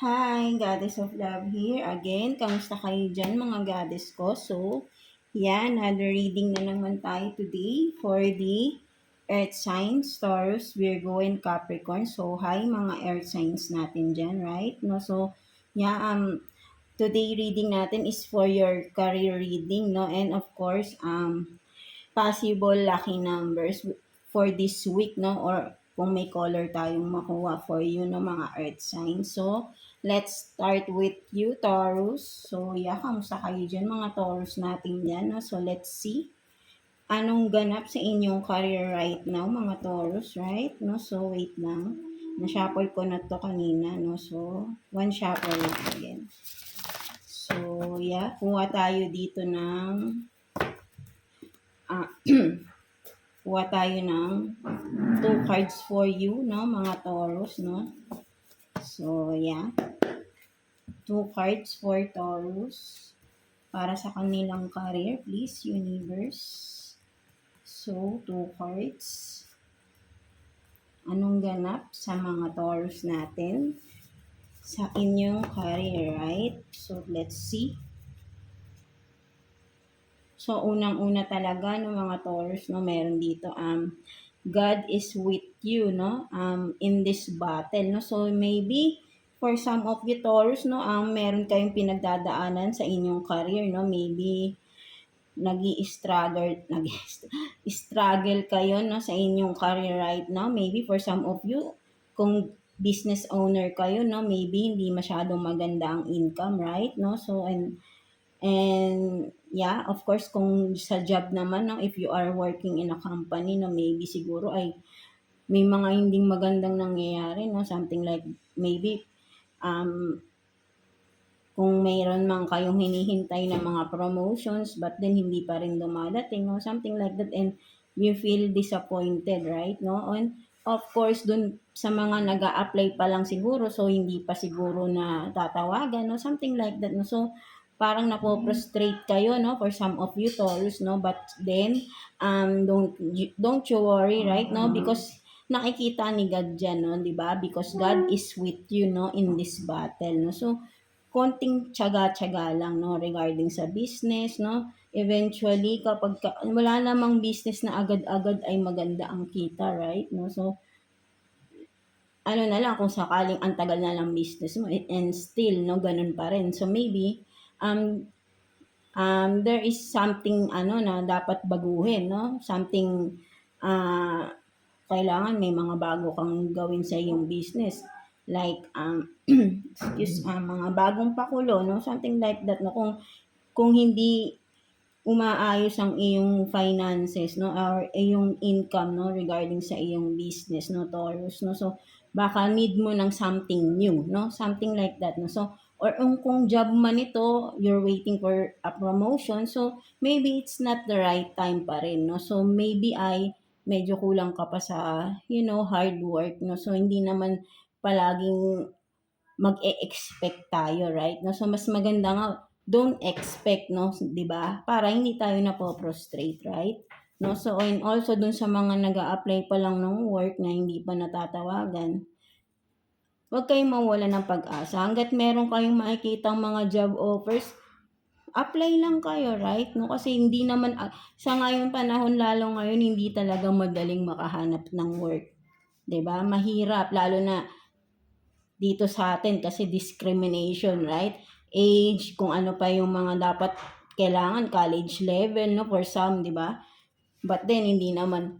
Hi, Goddess of Love here again. Kamusta kayo dyan mga goddess ko? So, yan, another reading na naman tayo today for the Earth signs, Taurus, Virgo, and Capricorn. So, hi mga Earth signs natin dyan, right? No, so, yeah, today reading natin is for your career reading, no? And of course, possible lucky numbers for this week, no? Or kung may color tayong makuha for you, no, mga earth signs. So, let's start with you, Taurus. So, yeah, kamusta kayo dyan, mga Taurus natin dyan, no? So, let's see. Anong ganap sa inyong career right now, mga Taurus, right? No? So, wait lang. Na-shuffle ko na to kanina, no? So, one shuffle again. So, yeah, kuha tayo dito ng ah, kuha tayo ng 2 cards for you, no, mga Taurus, no? So, yeah. 2 cards for Taurus para sa kanilang career, please, universe. So, 2 cards. Anong ganap sa mga Taurus natin sa inyong career, right? So, let's see. So, unang-una talaga ng mga Taurus, no, meron dito, God is with you, no, in this battle, no. So, maybe, for some of you Taurus, no, meron kayong pinagdadaanan sa inyong career, no. Maybe, struggle kayo, no, sa inyong career right now. Maybe, for some of you, kung business owner kayo, no, maybe, hindi masyadong maganda ang income, right, no. So, And yeah, of course, kung sa job naman, no, if you are working in a company, no, maybe siguro ay may mga hindi magandang nangyayari, no, something like maybe um, kung mayroon man kayong hinihintay na mga promotions but then hindi pa rin dumadating, no, something like that, and you feel disappointed, right, no, and of course dun sa mga nag-a-apply pa lang siguro, so hindi pa siguro na tatawagan, no, something like that, no. So parang napo-frustrate kayo, no, for some of you Taurus, no, but then don't you worry, right, no, because nakikita ni God dyan, no, di ba, because God is with you, no, in this battle, no. So konting tiyaga-tiyaga lang, no, regarding sa business, no. Eventually, kapag wala namang business na agad-agad ay maganda ang kita, right, no. So ano na lang kung sakaling ang tagal na lang business mo and still, no, ganun pa rin. So maybe um there is something ano na dapat baguhin, no? Something kailangan may mga bago kang gawin sa iyong business. Like mga bagong pakulo, no? Something like that, no? Kung hindi umaayos ang iyong finances, no, or iyong income, no, regarding sa iyong business, no, Taurus, no. So baka need mo ng something new, no, something like that, no. So or kung job man ito, you're waiting for a promotion, so maybe it's not the right time pa rin, no. So maybe ay medyo kulang ka pa sa, hard work, no. So hindi naman palaging mag-e-expect tayo, right? No? So, mas maganda nga, don't expect, no? 'Di ba? Para hindi tayo napo-frustrate, right? No? So, and also dun sa mga nag-a-apply pa lang ng work na hindi pa natatawagan, huwag kayong mawala ng pag-asa. Hanggat meron kayong makikitang mga job offers, apply lang kayo, right? No? Kasi hindi naman, sa ngayong panahon, lalo ngayon, hindi talaga madaling makahanap ng work. 'Di ba? Mahirap, lalo na dito sa atin kasi discrimination, right? Age, kung ano pa yung mga dapat kailangan, college level, no, for some, di ba? But then, hindi naman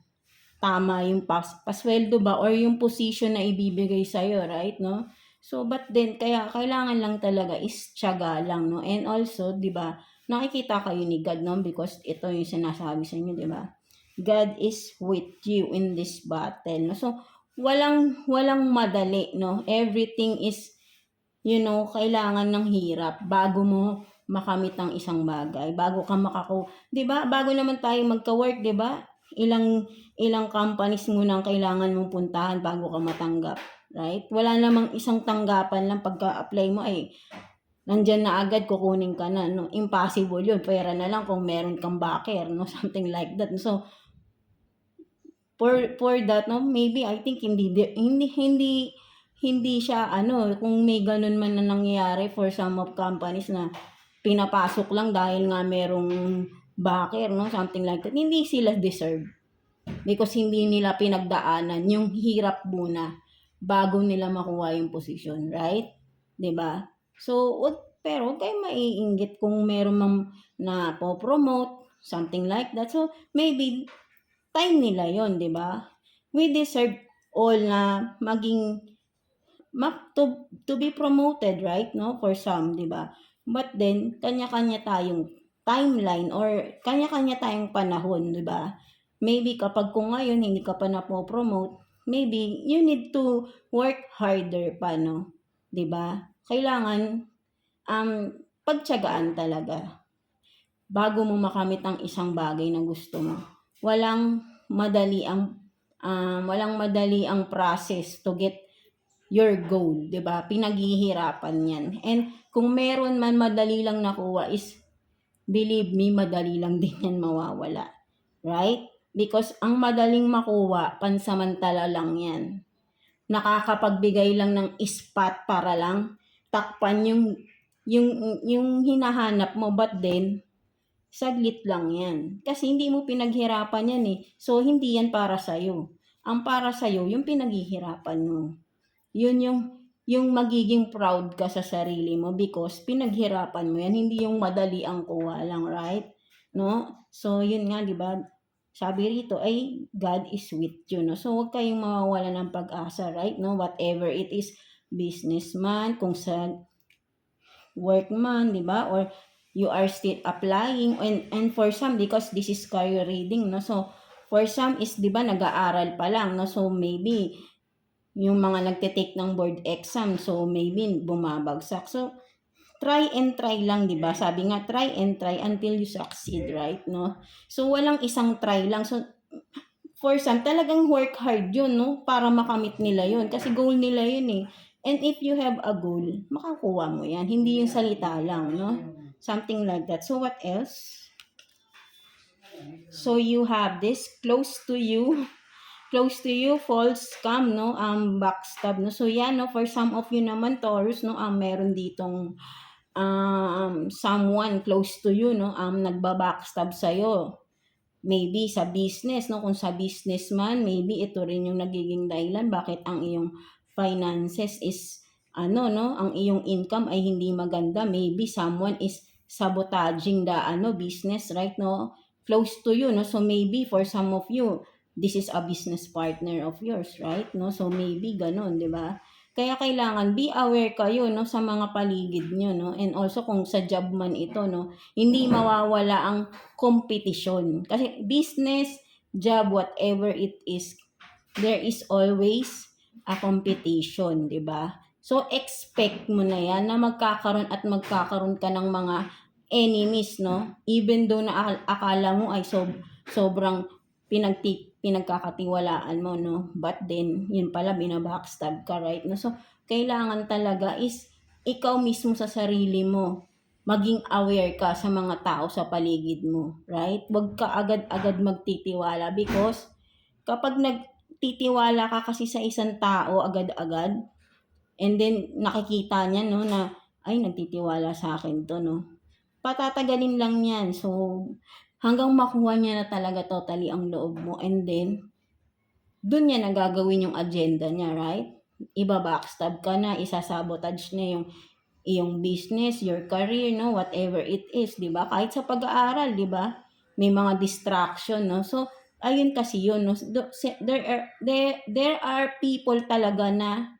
tama yung pasweldo ba or yung position na ibibigay sa'yo, right, no? So, but then, kaya kailangan lang talaga is tiyaga lang, no? And also, di ba, nakikita kayo ni God, no? Because ito yung sinasabi sa inyo, di ba? God is with you in this battle, no? So, walang madali, no? Everything is, kailangan ng hirap bago mo makamit ang isang bagay. Bago ka 'di ba? Bago naman tayo magka-work, 'di ba? Ilang companies muna ang kailangan mong puntahan bago ka matanggap, right? Wala namang isang tanggapan lang pagka-apply mo ay nandiyan na agad kukunin ka na, no? Impossible 'yun. Pera na lang kung meron kang backer, no? Something like that. So, for that, no, maybe I think hindi hindi siya kung may ganun man na nangyayari for some of companies na pinapasok lang dahil nga merong backer, no? Something like that. Hindi sila deserve. Because hindi nila pinagdaanan yung hirap muna bago nila makuha yung posisyon, right? 'Di ba? So, pero huwag kayong maiinggit kung meron mang na po-promote, something like that. So, maybe time nila yon, 'di ba? We deserve all na maging to be promoted, right? No, for some, 'di ba? But then kanya-kanya tayong timeline or kanya-kanya tayong panahon, 'di ba? Maybe kapag kung ngayon hindi ka pa napo-promote, maybe you need to work harder pa, no? 'Di ba? Kailangan pagtiyagaan talaga bago mo makamit ang isang bagay na gusto mo. Walang madali ang process to get your goal, 'di ba? Pinaghihirapan 'yan. And kung meron man madali lang nakuha is believe me, madali lang din 'yan mawawala. Right? Because ang madaling makuha, pansamantala lang 'yan. Nakakapagbigay lang ng spot para lang takpan yung hinahanap mo, but then saglit lang 'yan. Kasi hindi mo pinaghirapan 'yan eh. So hindi 'yan para sa iyo. Ang para sa iyo yung pinaghihirapan mo. Yun yung magiging proud ka sa sarili mo because pinaghirapan mo yan, hindi yung madali ang kuha lang, right? No? So, yun nga, di ba? Sabi rito, ay, God is with you, no? So, huwag kayong mawawala ng pag-asa, right? No? Whatever it is, businessman, kung sa workman, di ba? Or you are still applying, and for some, because this is career reading, no? So, for some is, di ba, nag-aaral pa lang, no? So, maybe, yung mga nagte-take ng board exam, so maybe bumabagsak. So, try and try lang, di ba? Sabi nga, try and try until you succeed, right? No? So, walang isang try lang. So, for some, talagang work hard yun, no? Para makamit nila yun. Kasi goal nila yun eh. And if you have a goal, makakuha mo yan. Hindi yung salita lang, no? Something like that. So, what else? So, you have this close to you, false scam, no? Backstab, no? So, yan, no? For some of you naman, Taurus, no? Meron ditong someone close to you, no? Nagbabackstab sa'yo. Maybe sa business, no? Kung sa business man, maybe ito rin yung nagiging dahilan bakit ang iyong finances is, no? Ang iyong income ay hindi maganda. Maybe someone is sabotaging the, business, right, no? Close to you, no? So, maybe for some of you, this is a business partner of yours, right? No? So, maybe ganun, di ba? Kaya kailangan be aware kayo, no, sa mga paligid nyo, no? And also kung sa job man ito, no, hindi mawawala ang kompetisyon. Kasi business, job, whatever it is, there is always a competition, di ba? So, expect mo na yan na magkakaroon ka ng mga enemies, no? Even though na akala mo ay sobrang pinagkakatiwalaan mo, no? But then, yun pala, binabackstab ka, right? No? So, kailangan talaga is ikaw mismo sa sarili mo, maging aware ka sa mga tao sa paligid mo, right? Huwag ka agad-agad magtitiwala because kapag nagtitiwala ka kasi sa isang tao agad-agad, and then nakikita niya, no, na ay, nagtitiwala sa akin to, no? Patatagalin lang yan. So, hanggang makuha niya na talaga totally ang loob mo. And then, dun niya na gagawin yung agenda niya, right? Iba-backstab ka na, isasabotage na yung iyong business, your career, no? Whatever it is, di ba? Kahit sa pag-aaral, di ba? May mga distraction, no? So, ayun kasi yun, no? There are people talaga na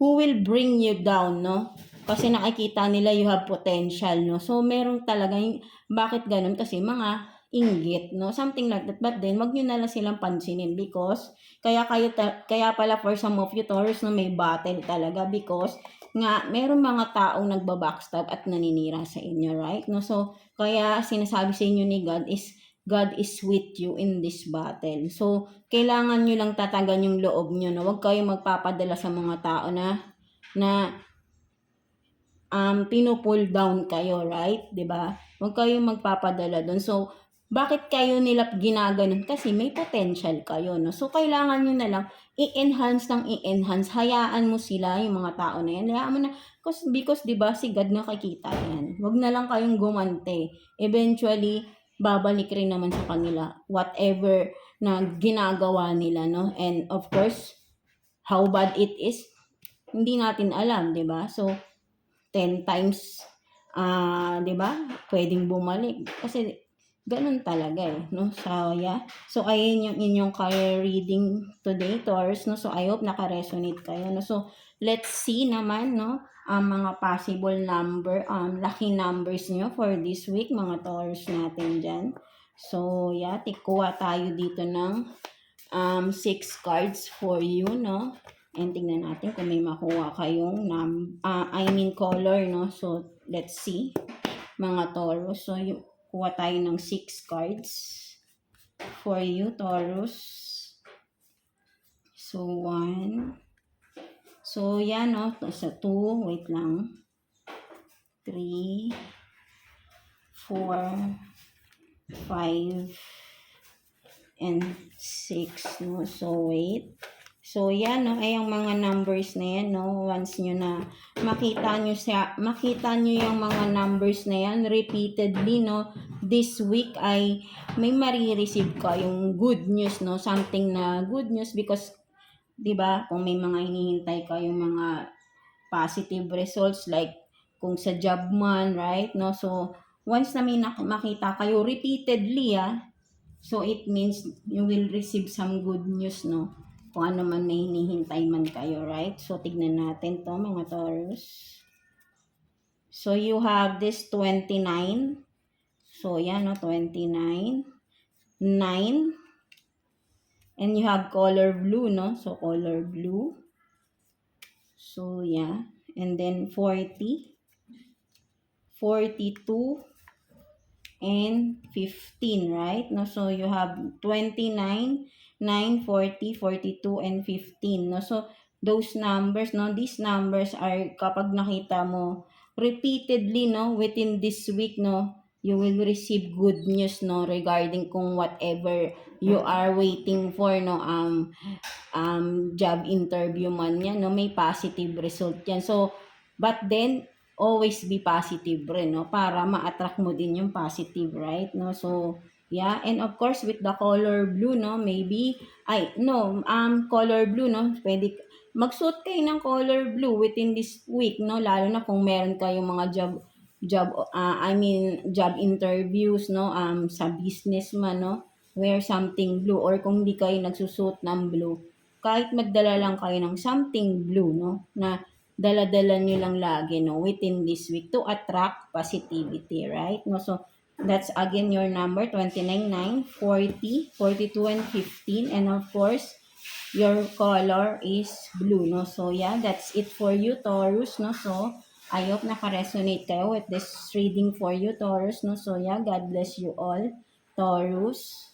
who will bring you down, no? Kasi nakikita nila you have potential, no? So, meron talaga bakit ganun? Kasi mga inggit, no? Something like that. But then, wag nyo na lang silang pansinin because kaya pala for some of you, Taurus, no, may battle talaga because nga, meron mga taong nagbabackstab at naninira sa inyo, right? No? So, kaya sinasabi sa inyo ni God is with you in this battle. So, kailangan nyo lang tatagan yung loob nyo, no? Huwag kayong magpapadala sa mga tao na pinupull down kayo, right? 'Di ba? Huwag kayong magpapadala doon. So, bakit kayo nila ginaganon? Kasi may potential kayo, no? So, kailangan nyo na lang i-enhance ng i-enhance. Hayaan mo sila, yung mga tao na yan. Hayaan mo na, because di ba si God nakikita yan. Huwag na lang kayong gumante. Eventually, babalik rin naman sa kanila whatever na ginagawa nila, no? And of course, how bad it is, hindi natin alam, di ba? So, 10 times, 'di ba? Pwedeng bumalik kasi ganun talaga eh, no? So, yeah. So, ayun yung inyong career reading today, Taurus, no? So, I hope naka-resonate kayo, no? So, let's see naman, no? Ang mga possible lucky numbers nyo for this week, mga Taurus natin dyan. So, yeah, tikuha tayo dito ng 6 cards for you, no? And tingnan natin kung may makuha kayong color, no? So, let's see, mga Taurus. So, kuha tayo ng 6 cards for you, Taurus. So, 1. So, yan, no? So, 2. Wait lang. 3, 4, 5, and 6, no? So, wait. So, yan, no? Ay, yung mga numbers na yan, no? Once nyo na makita nyo yung mga numbers na yan repeatedly, no? This week ay may marireceive ka yung good news, no? Something na good news because, di ba, kung may mga hinihintay ka yung mga positive results like kung sa job man, right? No? So, once na may makita kayo repeatedly, so it means you will receive some good news, no? Kung ano man may hinihintay man kayo, right? So, tignan natin to, mga Taurus. So, you have this 29. So, yan, no? 29. 9. And you have color blue, no? So, color blue. So, yeah. And then 40. 42. And 15, right? No, so you have 29, 9, 40, 42, and 15. No, so those numbers, no, these numbers are kapag nakita mo repeatedly, no, within this week, no, you will receive good news, no, regarding kung whatever you are waiting for, no, job interview man yan, no, may positive result yan. So, but then always be positive rin, no? Para ma-attract mo din yung positive, right? No? So, yeah. And of course, with the color blue, no? Maybe, color blue, no? Pwede, magsuot kayo ng color blue within this week, no? Lalo na kung meron kayong mga job interviews, no? Sa business man, no? Wear something blue. Or kung hindi kayo nagsusuot ng blue, kahit magdala lang kayo ng something blue, no? Na dala-dala nyo lang lagi, no, within this week to attract positivity, right? No, so that's again your number 29, 9, 40, 42, and 15, and of course your color is blue, no. So yeah, that's it for you, Taurus, no. So I hope naka-resonate kayo with this reading for you, Taurus, no. So yeah, God bless you all, Taurus.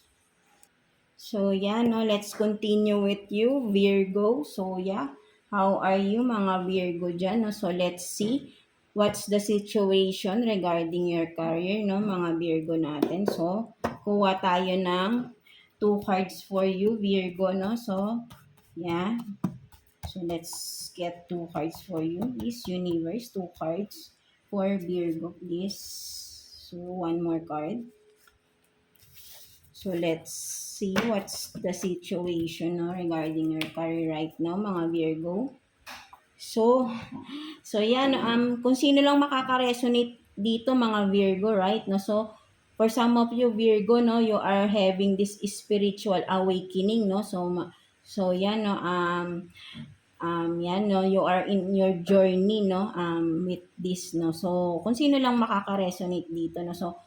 So, yeah, no, let's continue with you, Virgo. So, yeah, how are you, mga Virgo dyan? No? So, let's see what's the situation regarding your career, no, mga Virgo natin. So, kuha tayo ng 2 cards for you, Virgo, no? So, yeah. So, let's get 2 cards for you. This universe, 2 cards for Virgo, please. So, one more card. So, let's see what's the situation, no, regarding your career right now, mga Virgo. So, yan, kung sino lang makaka-resonate dito, mga Virgo, right? No? So, for some of you, Virgo, no, you are having this spiritual awakening, no? So yan, no, yan, no, you are in your journey, no, with this, no. So, kung sino lang makaka-resonate dito, no. So,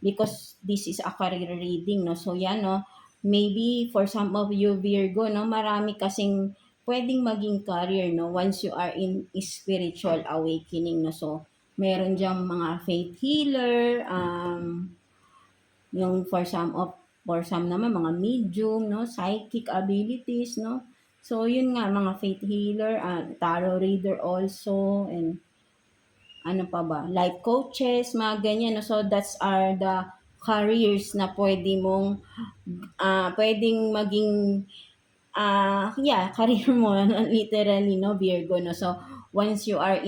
because this is a career reading, no? So, yan, no? Maybe for some of you, Virgo, no? Marami kasing pwedeng maging career, no? Once you are in spiritual awakening, no? So, meron diyang mga faith healer, yung for some naman, mga medium, no? Psychic abilities, no? So, yun nga, mga faith healer, tarot reader also, and ano pa ba, life coaches, mga ganyan. No? So, that's are the careers na pwedeng maging career mo literally, no, Virgo, no. So once you are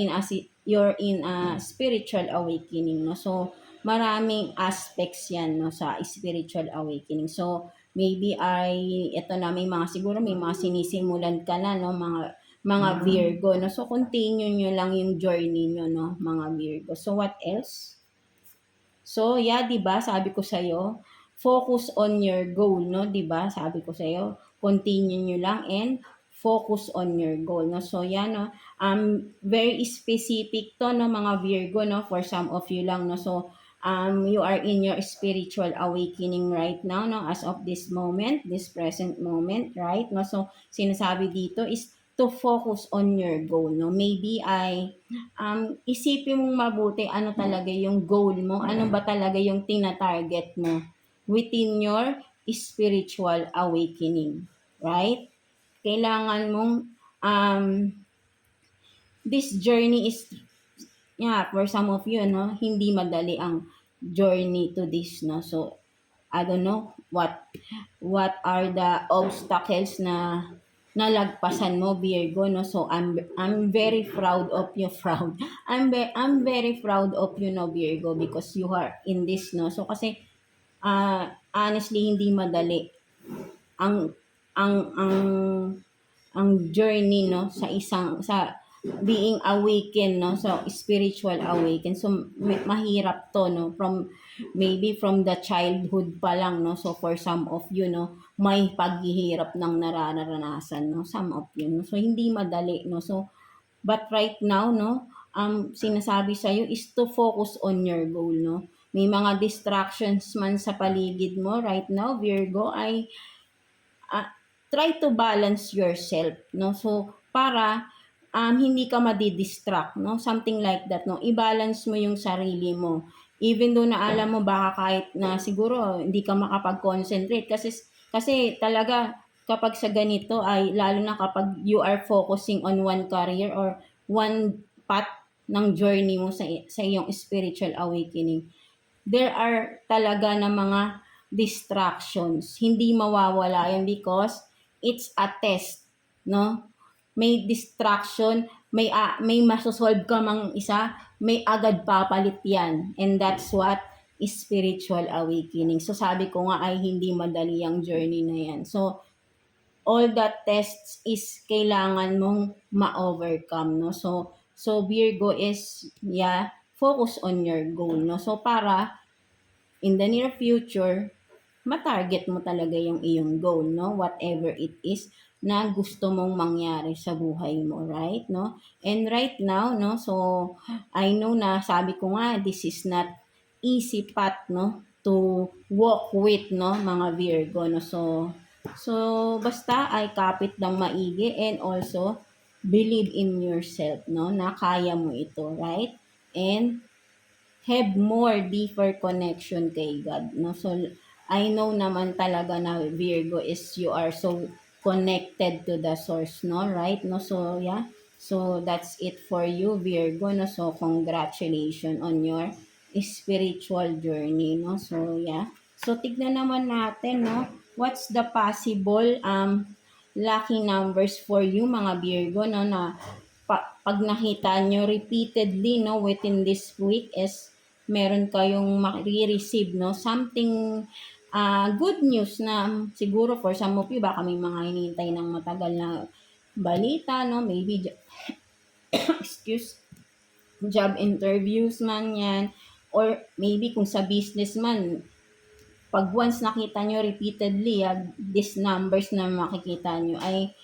you're in a spiritual awakening, no. So maraming aspects 'yan, no, sa spiritual awakening. So maybe ito na, may mga sinisimulan ka na, no, mga Virgo, no. So continue nyo lang yung journey nyo, no, mga Virgo. So what else? So, 'di ba? Sabi ko sa focus on your goal, no? 'Di ba? Sabi ko sa continue nyo lang and focus on your goal, no? So, no. Very specific to, no, mga Virgo, no, for some of you lang, no. So, you are in your spiritual awakening right now, no, as of this moment, this present moment, right? No? So, sinasabi dito is to focus on your goal, no? Maybe isipin mong mabuti ano talaga yung goal mo, ano ba talaga yung tina-target mo within your spiritual awakening, right? Kailangan mong this journey is, for some of you, no, hindi madali ang journey to this, no. So I don't know what are the obstacles na nalagpasan mo, Virgo, no. So I'm very proud of you, I'm very proud of you, no, Virgo, because you are in this, no. So kasi honestly hindi madali ang ang ang ang journey, no, sa being awakened, no, so spiritual awaken. So mahirap to, no, maybe from the childhood pa lang, no. So for some of you, no, may paghihirap ng nararanasan, no, some of you, no. So hindi madali, no. So but right now, no, sinasabi sa iyo is to focus on your goal, no. May mga distractions man sa paligid mo right now, Virgo, ay try to balance yourself, no. So para hindi ka madi-distract, no, something like that, no. I-balance mo yung sarili mo, even though na alam mo baka kahit na siguro hindi ka makapag-concentrate kasi talaga kapag sa ganito ay lalo na kapag you are focusing on one career or one path ng journey mo sa iyong spiritual awakening, there are talaga na mga distractions. Hindi mawawala yan because it's a test, no? May distraction, may masosolve ka mang isa, may agad papalit yan. And that's what is spiritual awakening. So sabi ko nga ay hindi madali ang journey na yan. So all that tests is kailangan mong ma-overcome, no? So Virgo is, focus on your goal, no? So para in the near future, matarget mo talaga yung iyong goal, no? Whatever it is na gusto mong mangyari sa buhay mo, right? No? And right now, no? So, I know na sabi ko nga, this is not easy path, no? To walk with, no? Mga Virgo, no? So basta ay kapit ng maigi and also believe in yourself, no? Na kaya mo ito, right? And have more deeper connection kay God, no? So I know naman talaga na Virgo is you are so connected to the source, no, right? No, so so that's it for you, Virgo, no. So congratulations on your spiritual journey, no. So so tignan naman natin, no, what's the possible lucky numbers for you, mga Virgo, no, na pag nakita nyo repeatedly, no, within this week is meron kayong ma-receive, no, something good news na siguro for some of you baka may mga hinihintay ng matagal na balita, no, maybe job interviews man yan, or maybe kung sa business man, pag once nakita nyo repeatedly, these numbers na makikita nyo ay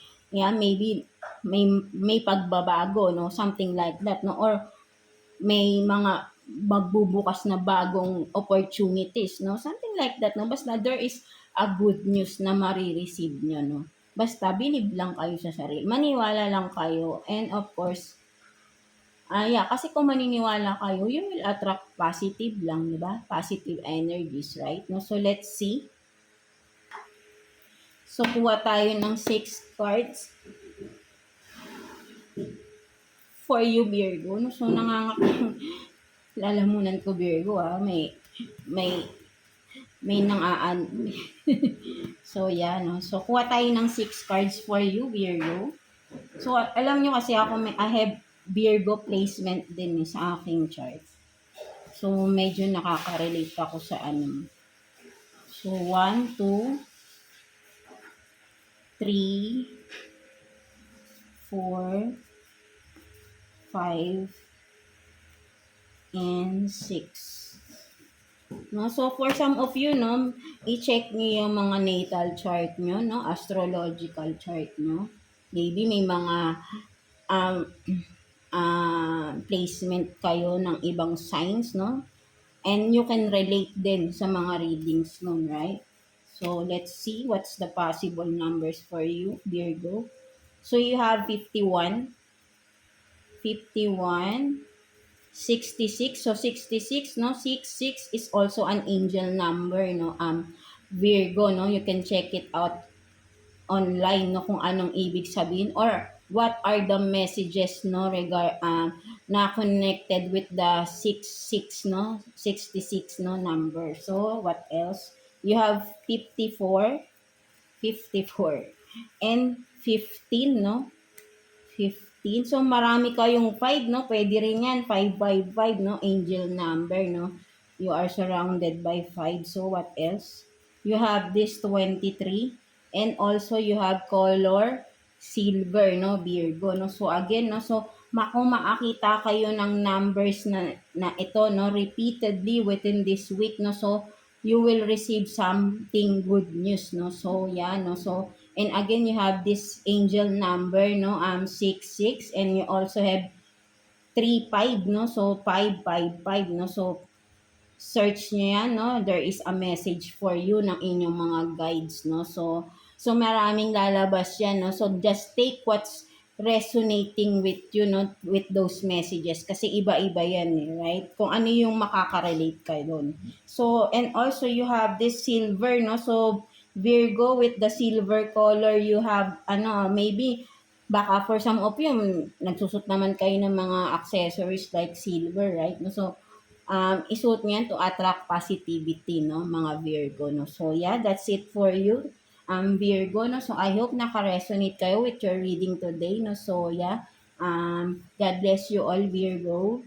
maybe may pagbabago, no, something like that, no, or may mga magbubukas na bagong opportunities, no? Something like that, no? Basta there is a good news na marireceive nyo, no? Basta believe lang kayo sa sarili. Maniwala lang kayo. And of course, kasi kung maniniwala kayo, you will attract positive lang, di ba? Positive energies, right? No? So let's see. So kuha tayo ng 6 cards for you, Virgo. So nangangak lalamunan ko, Virgo, may may nang So, yeah, no? So, kuha tayo ng 6 cards for you, Virgo. So, alam nyo kasi ako, I have Virgo placement din sa aking chart. So, medyo nakaka-relate ako sa ano. So, 1, 2, 3, 4, 5, and 6. No? So, for some of you, no, i-check niyo yung mga natal chart nyo, no? Astrological chart nyo. Maybe may mga um, placement kayo ng ibang signs, no? And you can relate din sa mga readings nun, right? So, let's see what's the possible numbers for you, Virgo. So, you have 51, 51, 66. So, 66, no? 66 is also an angel number, no? Virgo, no? You can check it out online, no? Kung anong ibig sabihin or what are the messages, no? Na connected with the 66, no? 66, no? Number. So, what else? You have 54, 54, and 15, no? 15. So, marami kayong 5, no? Pwede rin yan. 555, no? Angel number, no? You are surrounded by 5. So, what else? You have this 23. And also, you have color silver, no? Virgo, no? So, again, no? So, kung makakita kayo ng numbers na ito, no? Repeatedly within this week, no? So, you will receive something good news, no? So, yeah, no? So, and again, you have this angel number, no? 66, and you also have 35, no? So, 555, no? So, search nyo yan, no? There is a message for you ng inyong mga guides, no? So maraming lalabas yan, no? So, just take what's resonating with you, no? With those messages. Kasi iba-iba yan, right? Kung ano yung makaka-relate kayo doon. So, and also you have this silver, no? So, Virgo with the silver color, you have, maybe, baka for some of you, nagsusot naman kayo ng mga accessories like silver, right? No? So, isuot niyan to attract positivity, no, mga Virgo, no. So, yeah, that's it for you, Virgo, no. So, I hope naka-resonate kayo with your reading today, no. So, yeah, God bless you all, Virgo.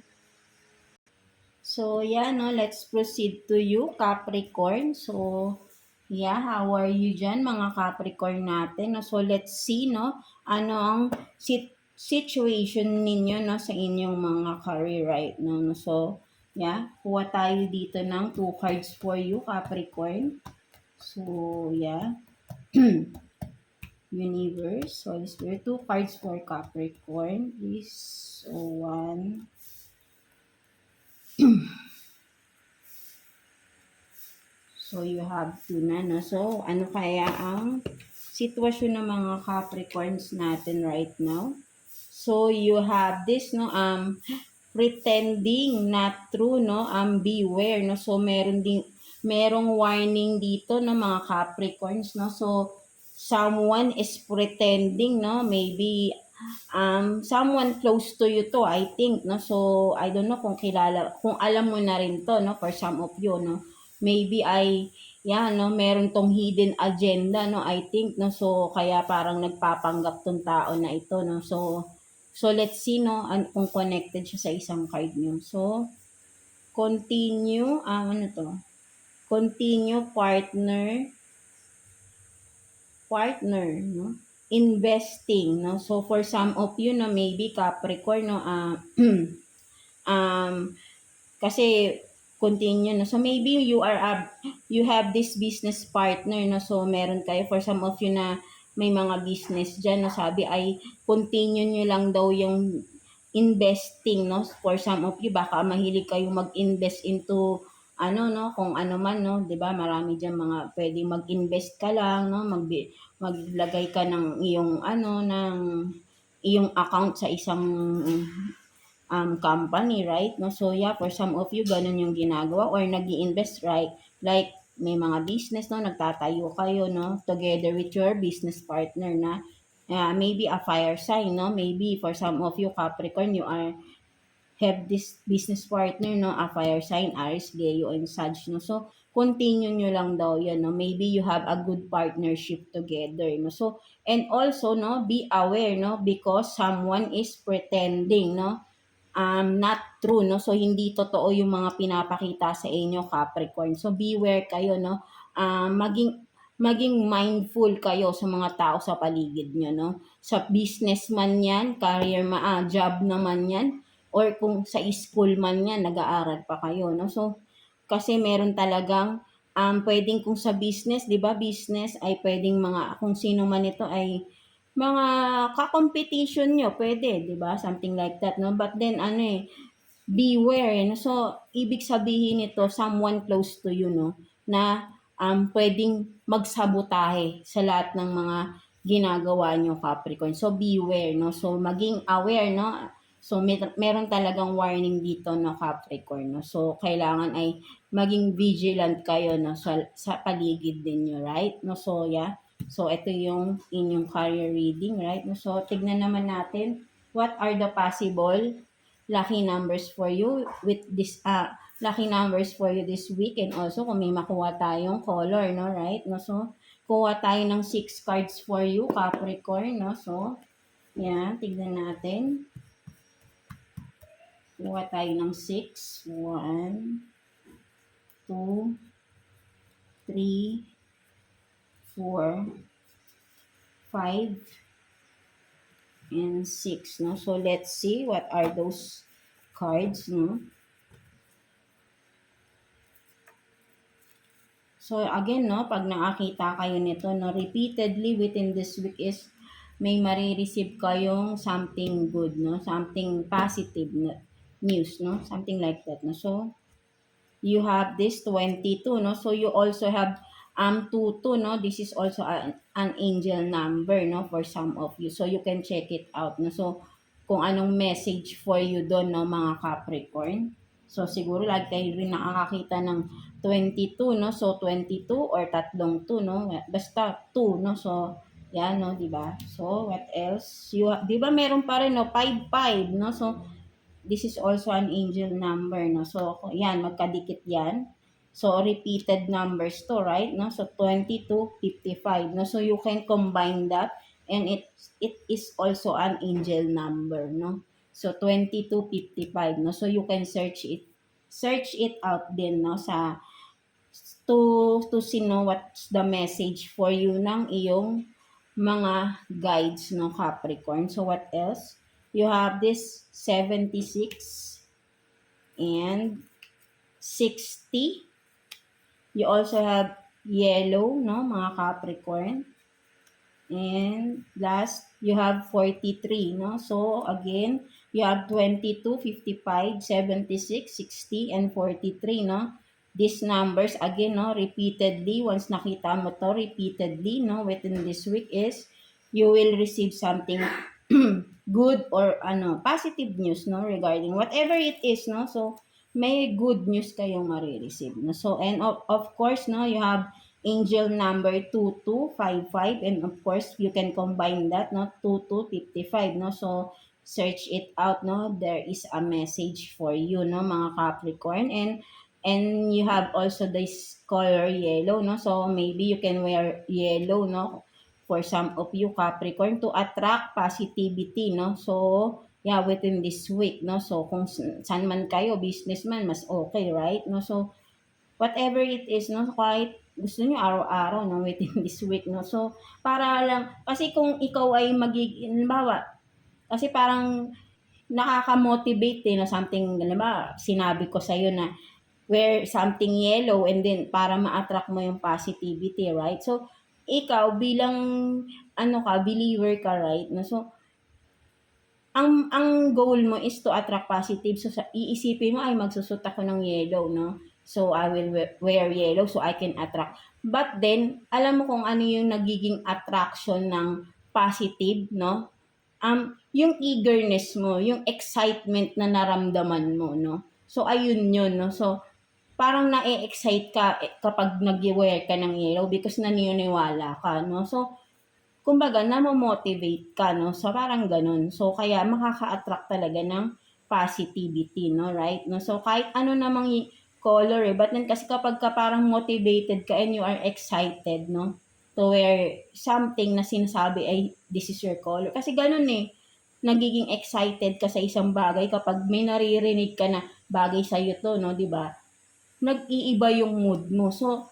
So, yeah, no, let's proceed to you, Capricorn. So, yeah, how are you dyan, mga Capricorn natin? No? So, let's see, no, ano ang situation ninyo, no, sa inyong mga career right now, no? So, yeah, kuha tayo dito ng 2 cards for you, Capricorn. So, yeah. Universe, Holy Spirit, 2 cards for Capricorn. This, 1, so, you have to na, no? So, ano kaya ang sitwasyon ng mga Capricorns natin right now? So, you have this, no? Pretending not true, no? Beware, no? So, merong warning dito, no, mga Capricorns, no? So, someone is pretending, no? Maybe, someone close to you to, I think, no? So, I don't know kung alam mo na rin to, no? For some of you, no? Maybe no, meron tong hidden agenda, no, I think, no, so, kaya parang nagpapanggap tong tao na ito, no, so let's see, no, kung connected siya sa isang card nyo. So, continue, continue partner, no, investing, no, so, for some of you, no, maybe Capricorn, no, kasi continue, no? So, maybe you have this business partner, no? So, meron kayo, for some of you na may mga business dyan, no? Sabi ay continue nyo lang daw yung investing, no? For some of you, baka mahilig kayo mag-invest into no, kung ano man, no? 'Di ba? Marami diyan mga pwedeng mag-invest ka lang, no? Maglagay ka ng ng iyong account sa isang company, right? No? So, yeah, for some of you, ganun yung ginagawa or nag invest right? Like, may mga business, no? Nagtatayo kayo, no? Together with your business partner na maybe a fire sign, no? Maybe for some of you, Capricorn, have this business partner, no? A fire sign, Aries, Leo, and Sag, no? So, continue nyo lang daw yun, no? Maybe you have a good partnership together, no? So, and also, no, be aware, no, because someone is pretending, no, not true, no? So, hindi totoo yung mga pinapakita sa inyo, Capricorn. So, beware kayo, no? Maging mindful kayo sa mga tao sa paligid nyo, no? Sa businessman yan, job naman yan, or kung sa school man yan, nag-aaral pa kayo, no? So, kasi meron talagang pwedeng kung sa business, 'di ba? Business ay pwedeng mga kung sino man ito ay mga ka-competition nyo, pwede, 'di ba? Something like that, no? But then beware, no? So ibig sabihin nito, someone close to you, no, na pwedeng magsabotahe sa lahat ng mga ginagawa nyo, Capricorn. So beware, no? So maging aware, no? So meron talagang warning dito, no, Capricorn, no? So kailangan ay maging vigilant kayo, no, sa paligid ninyo, right? No, so yeah. So ito yung inyong career reading, right? No, so tignan naman natin what are the possible lucky numbers for you with this lucky numbers for you this week, and also kung may makuha tayong color, no, right? No, so kuha tayo ng 6 cards for you, Capricorn, no? So yeah, tignan natin. Kuha tayo ng 6. 1, 2, 3, 4, 5, and 6, no? So let's see what are those cards, no? So again, no, pag nakakita kayo nito, no, repeatedly within this week is may marireceive kayong something good, no? Something positive na news, no? Something like that, no? So you have this 22, no? So you also have 22, no? This is also an angel number, no, for some of you. So you can check it out, no? So kung anong message for you doon, no, mga Capricorn. So siguro lagi kayo rin nakakakita ng 22, no? So 22 or tatlong 2, no? Basta 2, no? So yan, no, 'di ba? So what else? 'Di ba meron pa rin, no, 55, no? So this is also an angel number, no? So, yan, magkadikit yan. So, repeated numbers to, right? No? So, 22, 55, no? So, you can combine that, and it is also an angel number, no? So, 22, 55, no? So, you can search it out din, no? To see, no, what's the message for you ng iyong mga guides, no, Capricorn. So, what else? You have this 76 and 60. You also have yellow, no, mga Capricorn. And last, you have 43, no? So, again, you have 22, 55, 76, 60, and 43, no? These numbers, again, no, repeatedly, once nakita mo to repeatedly, no, within this week is, you will receive something good or positive news, no, regarding whatever it is, no. So may good news kayong marireceive, no. So and of course, no, you have angel number 2255, and of course you can combine that, no, 2255, no. So search it out, no, there is a message for you, no, mga Capricorn. And you have also this color yellow, no. So maybe you can wear yellow, no, for some of you Capricorn, to attract positivity, no. So yeah, within this week, no. So kung saan man kayo, businessman, mas okay, right? No. So whatever it is, no, kahit gusto niyo araw-araw, no, within this week, no. So para lang, kasi kung ikaw ay magiging, halimbawa, kasi parang nakaka-motivate, no, something, halimbawa, sinabi ko sa'yo na wear something yellow, and then para ma-attract mo yung positivity, right? So, ikaw bilang believer ka, right? No? So, ang goal mo is to attract positive. So, iisipin mo, ay magsusot ako ng yellow, no? So, I will wear yellow so I can attract. But then, alam mo kung ano yung nagiging attraction ng positive, no? Yung eagerness mo, yung excitement na naramdaman mo, no? So, ayun yun, no? So, parang na-excite ka kapag nag-wear ka ng yellow because naniniwala ka, no? So, kumbaga, namo-motivate ka, no? So, parang ganun. So, kaya makaka-attract talaga ng positivity, no? Right? No? So, kahit ano namang color eh. But then kasi kapag ka parang motivated ka and you are excited, no? To wear something na sinasabi ay this is your color. Kasi ganun eh. Nagiging excited ka sa isang bagay kapag may naririnig ka na bagay sa'yo to, no? Di ba? Nag-iiba yung mood mo. So,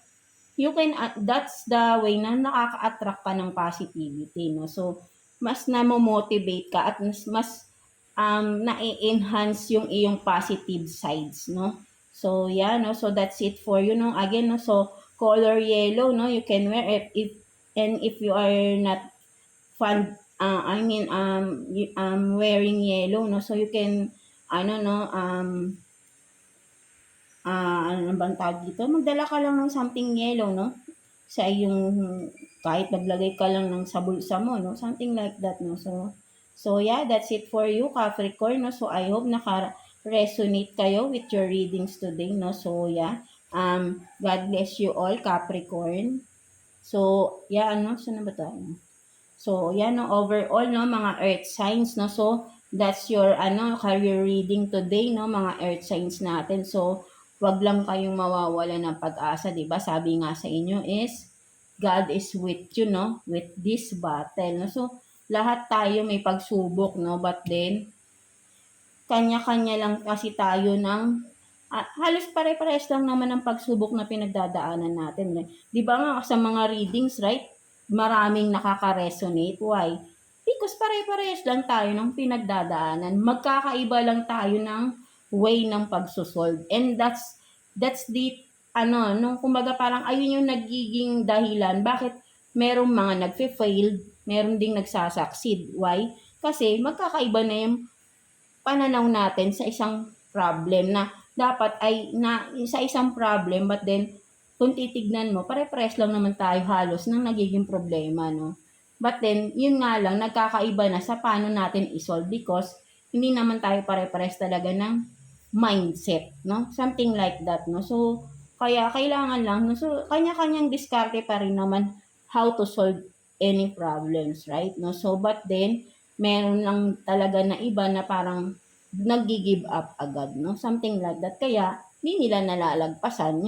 you can, that's the way na nakaka-attract ka ng positivity, no? So, mas namo-motivate ka at mas na-enhance yung iyong positive sides, no? So, yeah, no? So, that's it for you, no? Again, no? So, color yellow, no? You can wear and if you are not fun, wearing yellow, no? So, you can, ano bang tawag dito? Magdala ka lang ng something yellow, no? Sa iyong, kahit maglagay ka lang ng sa bulsa mo, no? Something like that, no? So yeah, that's it for you, Capricorn, no? So, I hope naka-resonate kayo with your readings today, no? So, yeah. God bless you all, Capricorn. So, yeah, ano? Saan na ba tayo? So, yan, no? Overall, no? Mga earth signs, no? So, that's your, career reading today, no? Mga earth signs natin. So, wag lang kayong mawawala ng pag-asa, di ba? Sabi nga sa inyo is, God is with you, no? With this battle, no? So, lahat tayo may pagsubok, no? But then, kanya-kanya lang kasi tayo ng, halos pare-pares lang naman ang pagsubok na pinagdadaanan natin. Di ba nga sa mga readings, right? Maraming nakaka-resonate. Why? Because pare-pares lang tayo ng pinagdadaanan. Magkakaiba lang tayo ng way ng pagsusolve. And that's the, nung kumbaga parang ayun yung nagiging dahilan. Bakit merong mga nagfe-fail, meron ding nagsasucceed. Why? Kasi magkakaiba na yung pananaw natin sa isang problem na dapat ay sa isang problem, but then kung titignan mo, pare-pares lang naman tayo halos ng nagiging problema, no? But then, yun nga lang, nagkakaiba na sa paano natin isolve because hindi naman tayo pare-pares talaga ng mindset, no? Something like that, no? So, kaya kailangan lang, no? So, kanya-kanyang diskarte pa rin naman how to solve any problems, right? No? So, but then, meron lang talaga na iba na parang nag-give up agad, no? Something like that. Kaya, hindi nila nalalagpasan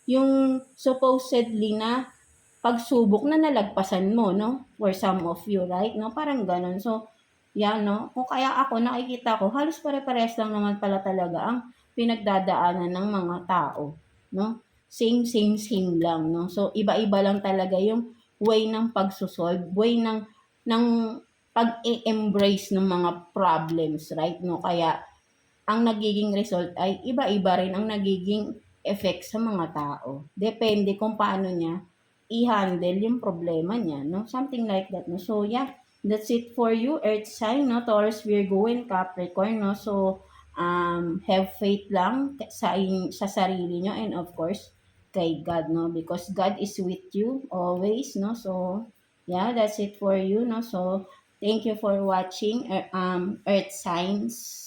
yung supposedly na pagsubok na nalagpasan mo, no? For some of you, right? No? Parang ganun. So, yan, no? Kung kaya ako, nakikita ko, halos pare-pares lang naman pala talaga ang pinagdadaanan ng mga tao, no? Same, same, same lang, no? So, iba-iba lang talaga yung way ng pagsusolve, way ng pag-embrace ng mga problems, right? No? Kaya, ang nagiging result ay iba-iba rin ang nagiging effect sa mga tao. Depende kung paano niya i-handle yung problema niya, no? Something like that, no? So, yeah, that's it for you, Earth sign, no? Taurus, Virgo, and Capricorn, no? So, have faith lang sa sarili nyo and of course, kay God, no? Because God is with you always, no? So, yeah, that's it for you, no? So, thank you for watching, Earth signs.